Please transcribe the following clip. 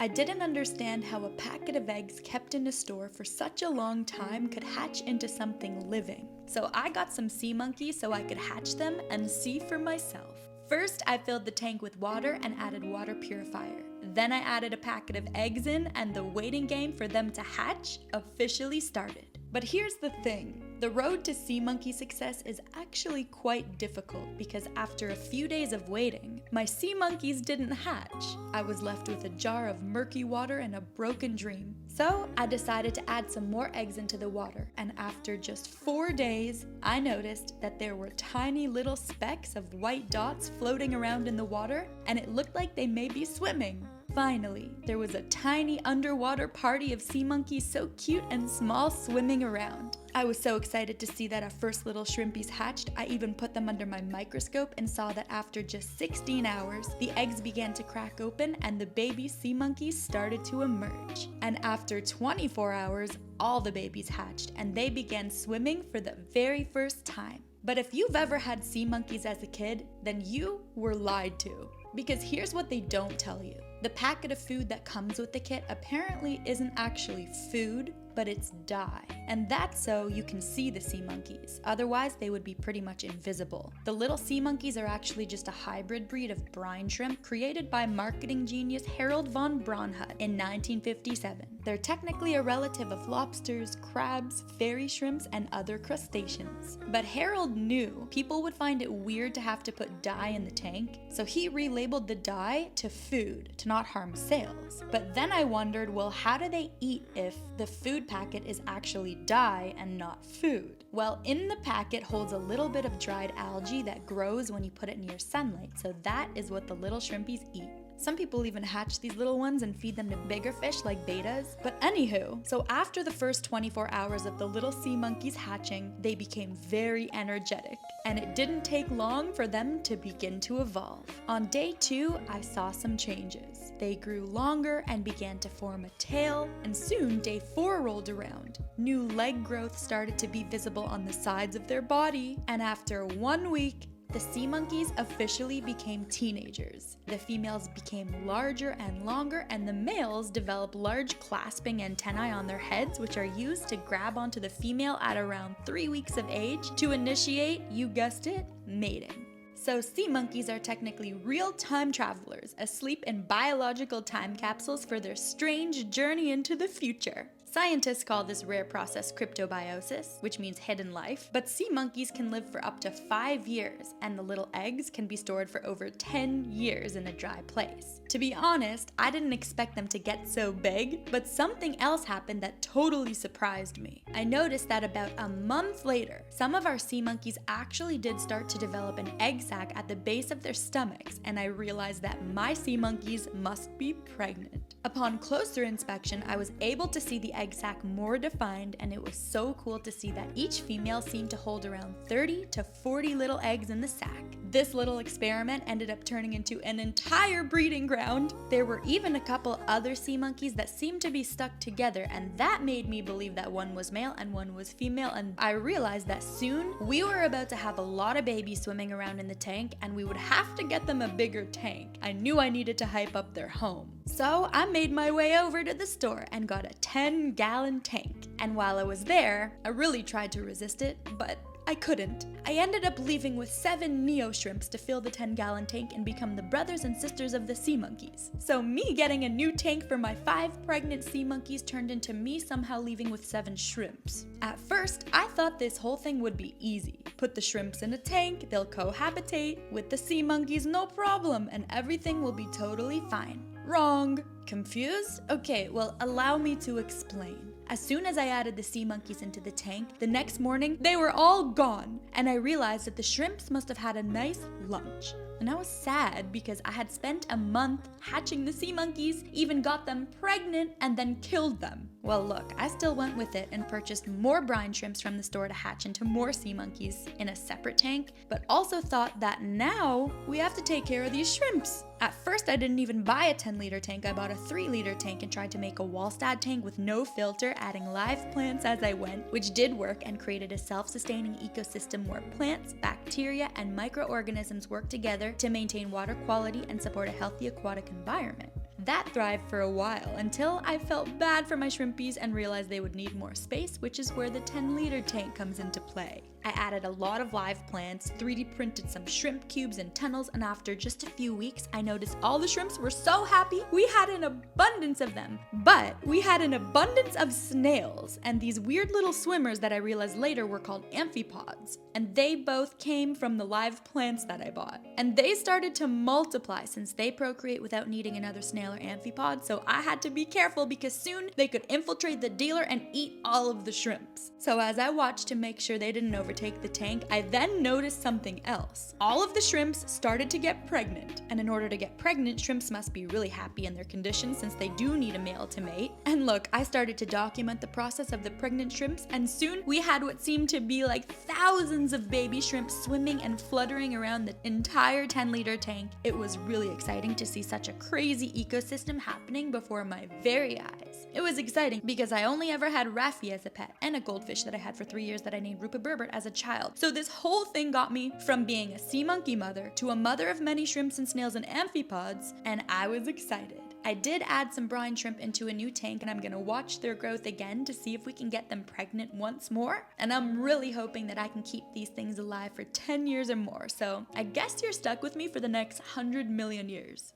I didn't understand how a packet of eggs kept in a store for such a long time could hatch into something living. So I got some sea monkeys so I could hatch them and see for myself. First, I filled the tank with water and added water purifier. Then I added a packet of eggs in, and the waiting game for them to hatch officially started. But here's the thing, the road to sea monkey success is actually quite difficult because after a few days of waiting, my sea monkeys didn't hatch. I was left with a jar of murky water and a broken dream. So I decided to add some more eggs into the water, and after just 4 days, I noticed that there were tiny little specks of white dots floating around in the water, and it looked like they may be swimming. Finally, there was a tiny underwater party of sea monkeys so cute and small swimming around. I was so excited to see that our first little shrimpies hatched, I even put them under my microscope and saw that after just 16 hours, the eggs began to crack open and the baby sea monkeys started to emerge. And after 24 hours, all the babies hatched and they began swimming for the very first time. But if you've ever had sea monkeys as a kid, then you were lied to. Because here's what they don't tell you. The packet of food that comes with the kit apparently isn't actually food, but it's dye. And that's so you can see the sea monkeys. Otherwise, they would be pretty much invisible. The little sea monkeys are actually just a hybrid breed of brine shrimp created by marketing genius Harold von Braunhut in 1957. They're technically a relative of lobsters, crabs, fairy shrimps, and other crustaceans. But Harold knew people would find it weird to have to put dye in the tank, so he relabeled the dye to food to not harm sales. But then I wondered, well, how do they eat if the food packet is actually dye and not food? Well, in the packet holds a little bit of dried algae that grows when you put it near sunlight, so that is what the little shrimpies eat. Some people even hatch these little ones and feed them to bigger fish like bettas. But anywho, so after the first 24 hours of the little sea monkeys hatching, they became very energetic. And it didn't take long for them to begin to evolve. On day 2, I saw some changes. They grew longer and began to form a tail, and soon day 4 rolled around. New leg growth started to be visible on the sides of their body, and after 1 week, the sea monkeys officially became teenagers. The females became larger and longer, and the males developed large clasping antennae on their heads, which are used to grab onto the female at around 3 weeks of age to initiate, you guessed it, mating. So sea monkeys are technically real time travelers, asleep in biological time capsules for their strange journey into the future. Scientists call this rare process cryptobiosis, which means hidden life, but sea monkeys can live for up to 5 years, and the little eggs can be stored for over 10 years in a dry place. To be honest, I didn't expect them to get so big, but something else happened that totally surprised me. I noticed that about a month later, some of our sea monkeys actually did start to develop an egg sac at the base of their stomachs, and I realized that my sea monkeys must be pregnant. Upon closer inspection, I was able to see the egg sac more defined, and it was so cool to see that each female seemed to hold around 30 to 40 little eggs in the sac. This little experiment ended up turning into an entire breeding ground. There were even a couple other sea monkeys that seemed to be stuck together, and that made me believe that one was male and one was female, and I realized that soon we were about to have a lot of babies swimming around in the tank, and we would have to get them a bigger tank. I knew I needed to hype up their home. So I made my way over to the store and got a 10-gallon tank. And while I was there, I really tried to resist it, but I couldn't. I ended up leaving with 7 neo shrimps to fill the 10-gallon tank and become the brothers and sisters of the sea monkeys. So me getting a new tank for my 5 pregnant sea monkeys turned into me somehow leaving with 7 shrimps. At first, I thought this whole thing would be easy. Put the shrimps in a tank, they'll cohabitate with the sea monkeys, no problem, and everything will be totally fine. Wrong. Confused? Okay, well, allow me to explain. As soon as I added the sea monkeys into the tank, the next morning, they were all gone, and I realized that the shrimps must have had a nice lunch. And I was sad because I had spent a month hatching the sea monkeys, even got them pregnant, and then killed them. Well, look, I still went with it and purchased more brine shrimps from the store to hatch into more sea monkeys in a separate tank, but also thought that now we have to take care of these shrimps. At first, I didn't even buy a 10-liter tank. I bought a 3-liter tank and tried to make a Wallstad tank with no filter, adding live plants as I went, which did work and created a self-sustaining ecosystem where plants, bacteria, and microorganisms work together to maintain water quality and support a healthy aquatic environment. that thrived for a while until I felt bad for my shrimpies and realized they would need more space, which is where the 10-liter tank comes into play. I added a lot of live plants, 3D printed some shrimp cubes and tunnels, and after just a few weeks, I noticed all the shrimps were so happy. We had an abundance of them, but we had an abundance of snails and these weird little swimmers that I realized later were called amphipods. And they both came from the live plants that I bought. And they started to multiply since they procreate without needing another snail or amphipod, so I had to be careful because soon they could infiltrate the dealer and eat all of the shrimps. So as I watched to make sure they didn't overtake the tank, I then noticed something else. All of the shrimps started to get pregnant, and in order to get pregnant, shrimps must be really happy in their condition since they do need a male to mate. And look, I started to document the process of the pregnant shrimps, and soon we had what seemed to be like thousands of baby shrimps swimming and fluttering around the entire 10-liter tank. It was really exciting to see such a crazy ecosystem happening before my very eyes. It was exciting because I only ever had Raffi as a pet and a goldfish that I had for 3 years that I named Rupa Burbert as a child. So this whole thing got me from being a sea monkey mother to a mother of many shrimps and snails and amphipods, and I was excited. I did add some brine shrimp into a new tank, and I'm gonna watch their growth again to see if we can get them pregnant once more. And I'm really hoping that I can keep these things alive for 10 years or more. So I guess you're stuck with me for the next 100 million years.